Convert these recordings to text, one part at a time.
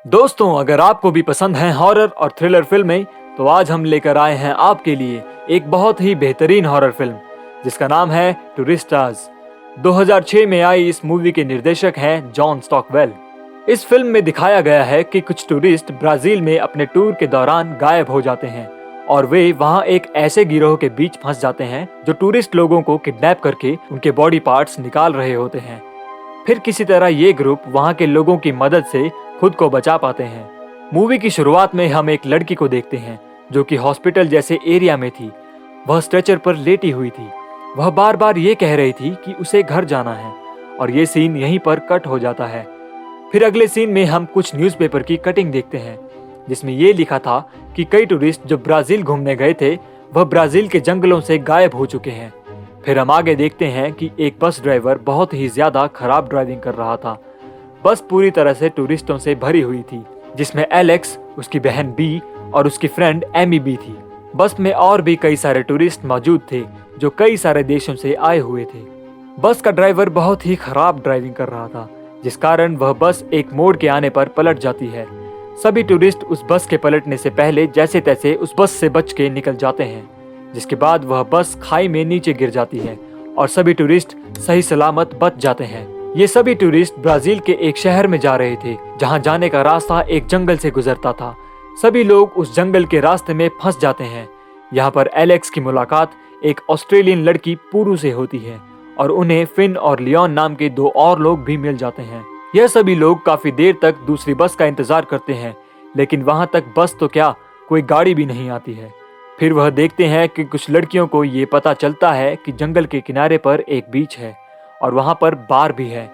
दोस्तों, अगर आपको भी पसंद है हॉरर और थ्रिलर फिल्में, तो आज हम लेकर आए हैं आपके लिए एक बहुत ही बेहतरीन हॉरर फिल्म जिसका नाम है टूरिस्टास। 2006 में आई इस मूवी के निर्देशक हैं जॉन स्टॉकवेल। इस फिल्म में दिखाया गया है कि कुछ टूरिस्ट ब्राजील में अपने टूर के दौरान गायब हो जाते हैं और वे वहां एक ऐसे गिरोह के बीच फंस जाते हैं जो टूरिस्ट लोगों को किडनैप करके उनके बॉडी पार्ट्स निकाल रहे होते हैं। फिर किसी तरह ये ग्रुप वहां के लोगों की मदद से खुद को बचा पाते हैं। मूवी की शुरुआत में हम एक लड़की को देखते हैं जो कि हॉस्पिटल जैसे एरिया में थी। वह स्ट्रेचर पर लेटी हुई थी। वह बार बार ये कह रही थी कि उसे घर जाना है और ये सीन यहीं पर कट हो जाता है। फिर अगले सीन में हम कुछ न्यूज़पेपर की कटिंग देखते हैं जिसमें ये लिखा था कि कई टूरिस्ट जो ब्राजील घूमने गए थे वह ब्राजील के जंगलों से गायब हो चुके हैं। फिर हम आगे देखते हैं कि एक बस ड्राइवर बहुत ही ज्यादा खराब ड्राइविंग कर रहा था। बस पूरी तरह से टूरिस्टों से भरी हुई थी जिसमें एलेक्स, उसकी बहन बी और उसकी फ्रेंड एमी भी थी। बस में और भी कई सारे टूरिस्ट मौजूद थे जो कई सारे देशों से आए हुए थे। बस का ड्राइवर बहुत ही खराब ड्राइविंग कर रहा था जिस कारण वह बस एक मोड़ के आने पर पलट जाती है। सभी टूरिस्ट उस बस के पलटने से पहले जैसे तैसे उस बस से बच के निकल जाते हैं, जिसके बाद वह बस खाई में नीचे गिर जाती है और सभी टूरिस्ट सही सलामत बच जाते हैं। ये सभी टूरिस्ट ब्राजील के एक शहर में जा रहे थे जहां जाने का रास्ता एक जंगल से गुजरता था। सभी लोग उस जंगल के रास्ते में फंस जाते हैं। यहाँ पर एलेक्स की मुलाकात एक ऑस्ट्रेलियन लड़की पूरू से होती है और उन्हें फिन और लियोन नाम के दो और लोग भी मिल जाते हैं। यह सभी लोग काफी देर तक दूसरी बस का इंतजार करते हैं, लेकिन वहां तक बस तो क्या, कोई गाड़ी भी नहीं आती है। फिर वह देखते हैं कि कुछ लड़कियों को ये पता चलता है कि जंगल के किनारे पर एक बीच है और वहां पर बार भी है।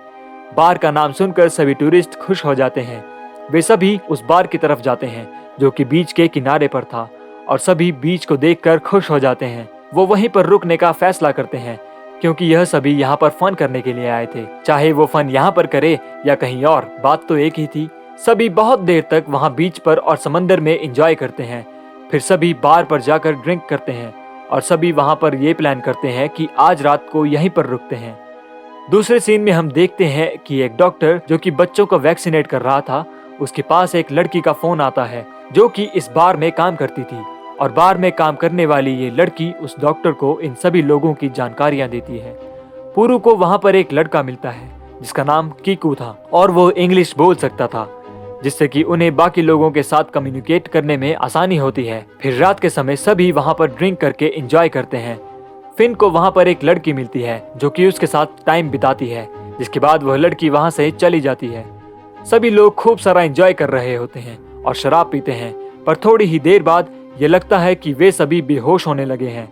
बार का नाम सुनकर सभी टूरिस्ट खुश हो जाते हैं। वे सभी उस बार की तरफ जाते हैं जो कि बीच के किनारे पर था और सभी बीच को देखकर खुश हो जाते हैं। वो वहीं पर रुकने का फैसला करते हैं क्योंकि यह सभी यहाँ पर फन करने के लिए आए थे। चाहे वो फन यहाँ पर करे या कहीं और, बात तो एक ही थी। सभी बहुत देर तक वहाँ बीच पर और समंदर में एंजॉय करते हैं। फिर सभी बार पर जाकर ड्रिंक करते हैं और सभी वहां पर ये प्लान करते हैं कि आज रात को यहीं पर रुकते हैं। दूसरे सीन में हम देखते हैं कि एक डॉक्टर जो कि बच्चों को वैक्सीनेट कर रहा था, उसके पास एक लड़की का फोन आता है जो कि इस बार में काम करती थी और बार में काम करने वाली ये लड़की उस डॉक्टर को इन सभी लोगों की जानकारियां देती है। पूरू को वहां पर एक लड़का मिलता है जिसका नाम कीकू था और वो इंग्लिश बोल सकता था, जिससे कि उन्हें बाकी लोगों के साथ कम्युनिकेट करने में आसानी होती है। फिर रात के समय सभी वहां पर ड्रिंक करके एंजॉय करते हैं। फिन को वहां पर एक लड़की मिलती है जो कि उसके साथ टाइम बिताती है, जिसके बाद वह लड़की वहां से चली जाती है। सभी लोग खूब सारा एंजॉय कर रहे होते हैं और शराब पीते हैं, पर थोड़ी ही देर बाद ये लगता है कि वे सभी बेहोश होने लगे हैं।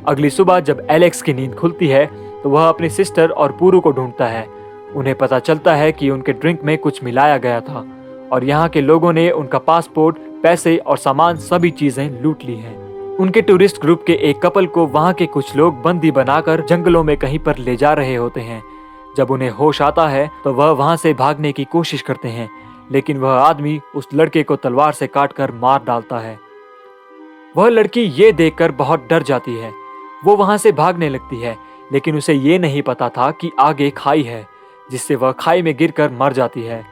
अगली सुबह जब एलेक्स की नींद खुलती है तो वह अपनी सिस्टर और पूरू को ढूंढता है। उन्हें पता चलता है कि उनके ड्रिंक में कुछ मिलाया गया था और यहाँ के लोगों ने उनका पासपोर्ट, पैसे और सामान सभी चीजें लूट ली हैं। उनके टूरिस्ट ग्रुप के एक कपल को वहाँ के कुछ लोग बंदी बनाकर जंगलों में कहीं पर ले जा रहे होते हैं। जब उन्हें होश आता है तो वह वहाँ से भागने की कोशिश करते हैं, लेकिन वह आदमी उस लड़के को तलवार से काटकर मार डालता है। वह लड़की ये देखकर बहुत डर जाती है। वो वहाँ से भागने लगती है, लेकिन उसे ये नहीं पता था कि आगे खाई है, जिससे वह खाई में गिरकर मर जाती है।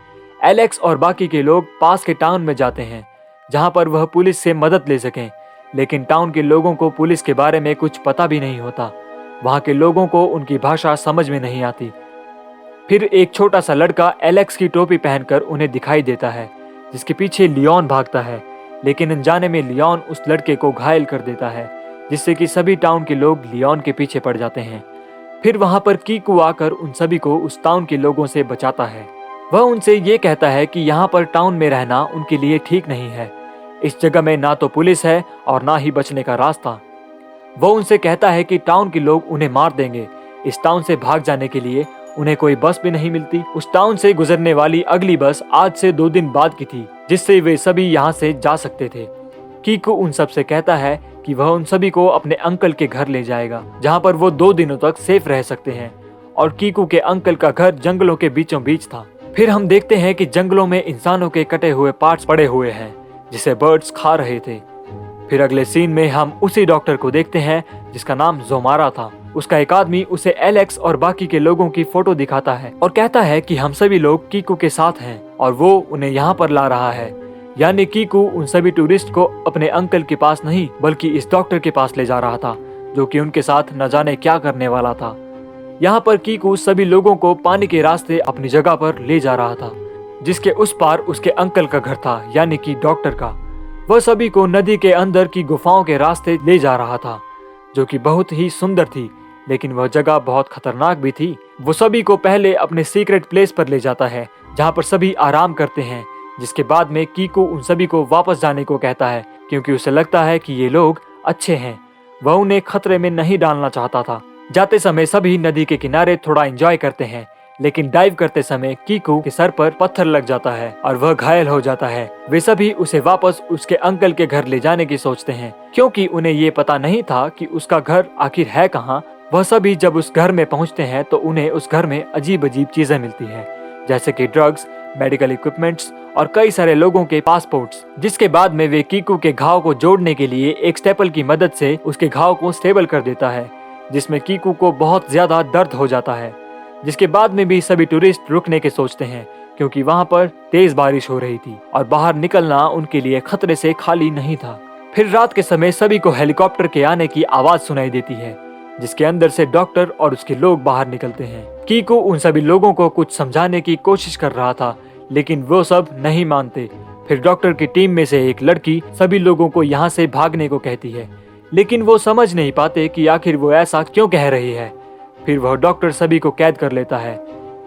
एलेक्स और बाकी के लोग पास के टाउन में जाते हैं जहां पर वह पुलिस से मदद ले सकें, लेकिन टाउन के लोगों को पुलिस के बारे में कुछ पता भी नहीं होता। वहां के लोगों को उनकी भाषा समझ में नहीं आती। फिर एक छोटा सा लड़का एलेक्स की टोपी पहनकर उन्हें दिखाई देता है, जिसके पीछे लियोन भागता है, लेकिन अनजाने में लियोन उस लड़के को घायल कर देता है, जिससे कि सभी टाउन के लोग लियोन के पीछे पड़ जाते हैं। फिर वहां पर कीकू आकर उन सभी को उस टाउन के लोगों से बचाता है। वह उनसे ये कहता है कि यहाँ पर टाउन में रहना उनके लिए ठीक नहीं है। इस जगह में ना तो पुलिस है और ना ही बचने का रास्ता। वो उनसे कहता है कि टाउन के लोग उन्हें मार देंगे। इस टाउन से भाग जाने के लिए उन्हें कोई बस भी नहीं मिलती। उस टाउन से गुजरने वाली अगली बस आज से 2 दिन बाद की थी, जिससे वे सभी यहाँ से जा सकते थे। कीकू उन सब से कहता है कि वह उन सभी को अपने अंकल के घर ले जाएगा, जहाँ पर वो 2 दिनों तक सेफ रह सकते हैं। और कीकू के अंकल का घर जंगलों के बीचों बीच था। फिर हम देखते हैं कि जंगलों में इंसानों के कटे हुए पार्ट्स पड़े हुए हैं जिसे बर्ड्स खा रहे थे। फिर अगले सीन में हम उसी डॉक्टर को देखते हैं जिसका नाम जोमारा था। उसका एक आदमी उसे एलेक्स और बाकी के लोगों की फोटो दिखाता है और कहता है कि हम सभी लोग कीकू के साथ हैं और वो उन्हें यहाँ पर ला रहा है। यानी कीकू उन सभी टूरिस्ट को अपने अंकल के पास नहीं बल्कि इस डॉक्टर के पास ले जा रहा था, जो कि उनके साथ न जाने क्या करने वाला था। यहाँ पर कीकू सभी लोगों को पानी के रास्ते अपनी जगह पर ले जा रहा था, जिसके उस पार उसके अंकल का घर था, यानी कि डॉक्टर का। वह सभी को नदी के अंदर की गुफाओं के रास्ते ले जा रहा था, जो कि बहुत ही सुंदर थी, लेकिन वह जगह बहुत खतरनाक भी थी। वो सभी को पहले अपने सीक्रेट प्लेस पर ले जाता है, जहाँ पर सभी आराम करते हैं, जिसके बाद में कीकू उन सभी को वापस जाने को कहता है, क्योंकि उसे लगता है कि ये लोग अच्छे हैं। वह उन्हें खतरे में नहीं डालना चाहता था। जाते समय सभी नदी के किनारे थोड़ा एंजॉय करते हैं, लेकिन डाइव करते समय कीकू के सर पर पत्थर लग जाता है और वह घायल हो जाता है। वे सभी उसे वापस उसके अंकल के घर ले जाने की सोचते हैं, क्योंकि उन्हें ये पता नहीं था कि उसका घर आखिर है कहाँ। वह सभी जब उस घर में पहुँचते हैं तो उन्हें उस घर में अजीब अजीब चीजें मिलती है, जैसे कि ड्रग्स, मेडिकल इक्विपमेंट्स और कई सारे लोगों के पासपोर्ट्स। जिसके बाद में वे कीकू के घाव को जोड़ने के लिए एक स्टेपल की मदद से उसके घाव को स्टेबल कर देता है, जिसमें कीकू को बहुत ज्यादा दर्द हो जाता है। जिसके बाद में भी सभी टूरिस्ट रुकने के सोचते हैं, क्योंकि वहाँ पर तेज बारिश हो रही थी और बाहर निकलना उनके लिए खतरे से खाली नहीं था। फिर रात के समय सभी को हेलीकॉप्टर के आने की आवाज सुनाई देती है, जिसके अंदर से डॉक्टर और उसके लोग बाहर निकलते हैं। कीकू उन सभी लोगों को कुछ समझाने की कोशिश कर रहा था, लेकिन वो सब नहीं मानते। फिर डॉक्टर की टीम में से एक लड़की सभी लोगों को यहाँ से भागने को कहती है, लेकिन वो समझ नहीं पाते कि आखिर वो ऐसा क्यों कह रही है। फिर वह डॉक्टर सभी को कैद कर लेता है।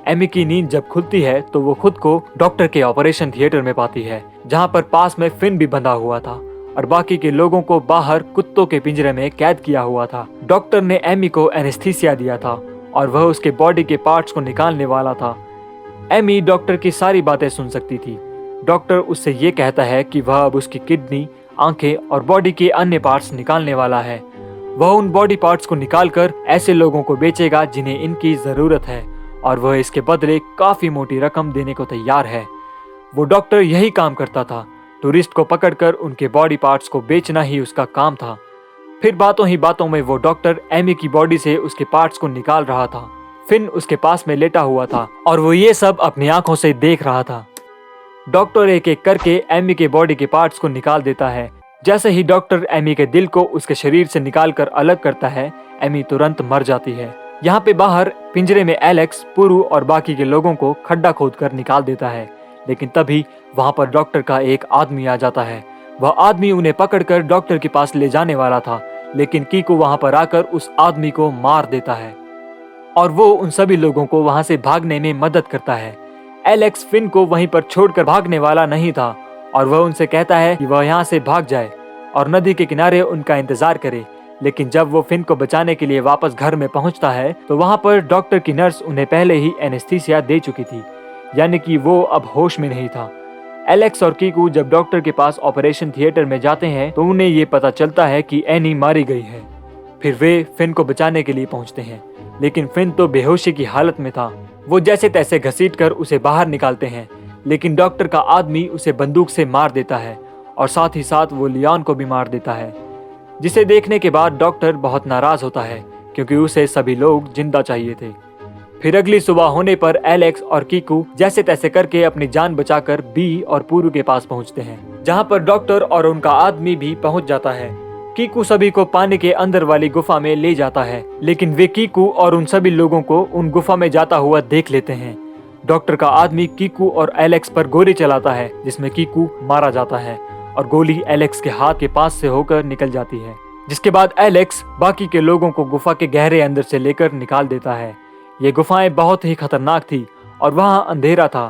एमी की नींद जब खुलती है तो वो खुद को डॉक्टर के ऑपरेशन थिएटर में पाती है, जहाँ पर पास में फिन भी बंधा हुआ था और बाकी के लोगों को बाहर कुत्तों के पिंजरे में कैद किया हुआ था। डॉक्टर ने एमी को एनेस्थीसिया दिया था और वह उसके बॉडी के पार्ट्स को निकालने वाला था। एमी डॉक्टर की सारी बातें सुन सकती थी। डॉक्टर उससे ये कहता है कि वह अब उसकी किडनी, आंखें और बॉडी के अन्य पार्ट्स निकालने वाला है। वह उन बॉडी पार्ट्स को निकालकर ऐसे लोगों को बेचेगा जिन्हें इनकी जरूरत है, और वह इसके बदले काफी मोटी रकम देने को तैयार है। वो डॉक्टर यही काम करता था, टूरिस्ट को पकड़कर उनके बॉडी पार्ट्स को बेचना ही उसका काम था। फिर बातों ही बातों में वो डॉक्टर एमी की बॉडी से उसके पार्ट्स को निकाल रहा था। फिन उसके पास में लेटा हुआ था और वो ये सब अपनी आंखों से देख रहा था। डॉक्टर एक एक करके एमी के बॉडी के पार्ट्स को निकाल देता है। जैसे ही डॉक्टर एमी के दिल को उसके शरीर से निकालकर अलग करता है, एमी तुरंत मर जाती है। यहाँ पे बाहर पिंजरे में एलेक्स, पुरु और बाकी के लोगों को खड्डा खोदकर निकाल देता है, लेकिन तभी वहाँ पर डॉक्टर का एक आदमी आ जाता है। वह आदमी उन्हें पकड़कर डॉक्टर के पास ले जाने वाला था, लेकिन कीकू वहाँ पर आकर उस आदमी को मार देता है और वो उन सभी लोगों को वहाँ से भागने में मदद करता है। एलेक्स फिन को वहीं पर छोड़कर भागने वाला नहीं था और वह उनसे कहता है कि वह यहाँ से भाग जाए और नदी के किनारे उनका इंतजार करे। लेकिन जब वो फिन को बचाने के लिए वापस घर में पहुंचता है तो वहाँ पर डॉक्टर की नर्स उन्हें पहले ही एनेस्थीसिया दे चुकी थी, यानी कि वो अब होश में नहीं था। एलेक्स और कीकू जब डॉक्टर के पास ऑपरेशन थिएटर में जाते हैं तो उन्हें ये पता चलता है कि एनी मारी गई है। फिर वे फिन को बचाने के लिए पहुंचते हैं, लेकिन फिन तो बेहोशी की हालत में था। वो जैसे तैसे घसीटकर उसे बाहर निकालते हैं, लेकिन डॉक्टर का आदमी उसे बंदूक से मार देता है और साथ ही साथ वो लियोन को भी मार देता है, जिसे देखने के बाद डॉक्टर बहुत नाराज होता है, क्योंकि उसे सभी लोग जिंदा चाहिए थे। फिर अगली सुबह होने पर एलेक्स और कीकू जैसे तैसे करके अपनी जान बचाकर बी और पुरु के पास पहुंचते हैं, जहां पर डॉक्टर और उनका आदमी भी पहुंच जाता है। कीकू सभी को पानी के अंदर वाली गुफा में ले जाता है, लेकिन वे कीकू और उन सभी लोगों को उन गुफा में जाता हुआ देख लेते हैं। डॉक्टर का आदमी कीकू और एलेक्स पर गोली चलाता है, जिसमें कीकू मारा जाता है और गोली एलेक्स के हाथ के पास से होकर निकल जाती है। जिसके बाद एलेक्स बाकी के लोगों को गुफा के गहरे अंदर से लेकर निकाल देता है। ये गुफाएं बहुत ही खतरनाक थी और वहाँ अंधेरा था।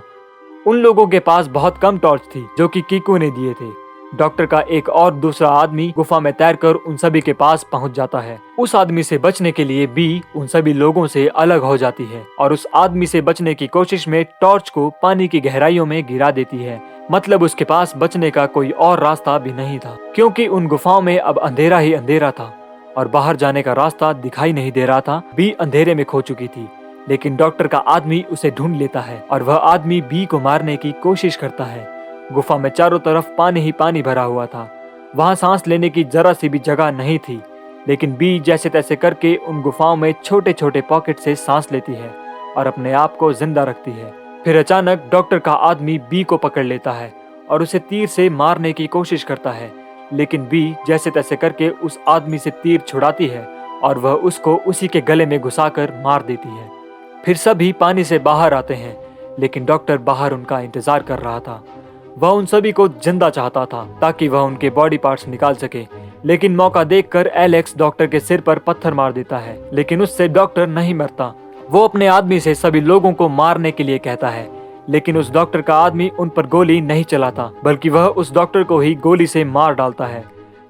उन लोगों के पास बहुत कम टॉर्च थी जो कि कीकू ने दिए थे। डॉक्टर का एक और दूसरा आदमी गुफा में तैरकर उन सभी के पास पहुंच जाता है। उस आदमी से बचने के लिए बी उन सभी लोगों से अलग हो जाती है और उस आदमी से बचने की कोशिश में टॉर्च को पानी की गहराइयों में गिरा देती है। मतलब उसके पास बचने का कोई और रास्ता भी नहीं था, क्योंकि उन गुफाओं में अब अंधेरा ही अंधेरा था और बाहर जाने का रास्ता दिखाई नहीं दे रहा था। बी अंधेरे में खो चुकी थी, लेकिन डॉक्टर का आदमी उसे ढूंढ लेता है और वह आदमी बी को मारने की कोशिश करता है। गुफा में चारों तरफ पानी ही पानी भरा हुआ था। वहाँ सांस लेने की जरा सी भी जगह नहीं थी, लेकिन बी जैसे तैसे करके उन गुफाओं में छोटे छोटे पॉकेट से सांस लेती है और अपने आप को जिंदा रखती है। फिर अचानक डॉक्टर का आदमी बी को पकड़ लेता है और उसे तीर से मारने की कोशिश करता है, लेकिन बी जैसे तैसे करके उस आदमी से तीर छुड़ाती है और वह उसको उसी के गले में घुसाकर मार देती है। फिर सभी पानी से बाहर आते हैं, लेकिन डॉक्टर बाहर उनका इंतजार कर रहा था। वह उन सभी को जिंदा चाहता था ताकि वह उनके बॉडी पार्ट्स निकाल सके, लेकिन मौका देखकर एलेक्स डॉक्टर के सिर पर पत्थर मार देता है, लेकिन उससे डॉक्टर नहीं मरता। वो अपने आदमी से सभी लोगों को मारने के लिए कहता है, लेकिन उस डॉक्टर का आदमी उन पर गोली नहीं चलाता, बल्कि वह उस डॉक्टर को ही गोली से मार डालता है।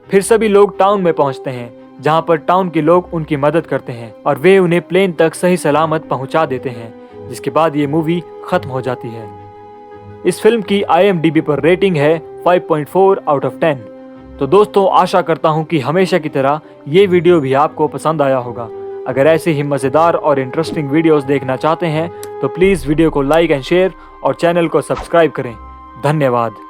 फिर सभी लोग टाउन में पहुंचते हैं, जहां पर टाउन के लोग उनकी मदद करते हैं और वे उन्हें प्लेन तक सही सलामत पहुंचा देते हैं, जिसके बाद ये मूवी खत्म हो जाती है। इस फिल्म की IMDb पर रेटिंग है 5.4 आउट ऑफ 10। तो दोस्तों, आशा करता हूं कि हमेशा की तरह ये वीडियो भी आपको पसंद आया होगा। अगर ऐसे ही मज़ेदार और इंटरेस्टिंग वीडियोस देखना चाहते हैं तो प्लीज़ वीडियो को लाइक एंड शेयर और चैनल को सब्सक्राइब करें। धन्यवाद।